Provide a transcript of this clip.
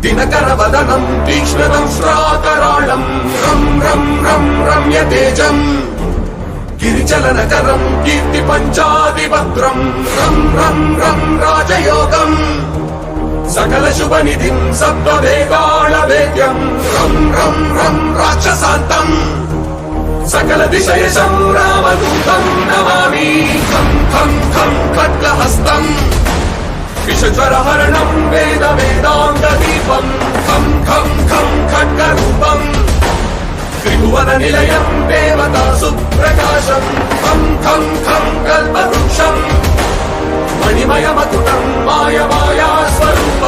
दिनकरवदनं तीक्ष्णदंष्ट्राकराळं रं रं रं रम्यतेजम् गिरिचलनकरं कीर्तिपञ्चादिभद्रं रं रं रं राजयोगम् सकलशुभनिधिं सप्तवेदालवेद्यं रं रं रं राक्षसान्तम् सकलदिशयशं रामदूतं नमामि खं खं खं खड्गहस्तम् विषज्वरहरणं वेदाङ्गदीपं खं खं खं खड्गरूपम् त्रिभुवननिलयं देवतासुप्रकाशं खं खं खं कल्पवृक्षम् मणिमयमकुटं मायमाया स्वरूपम्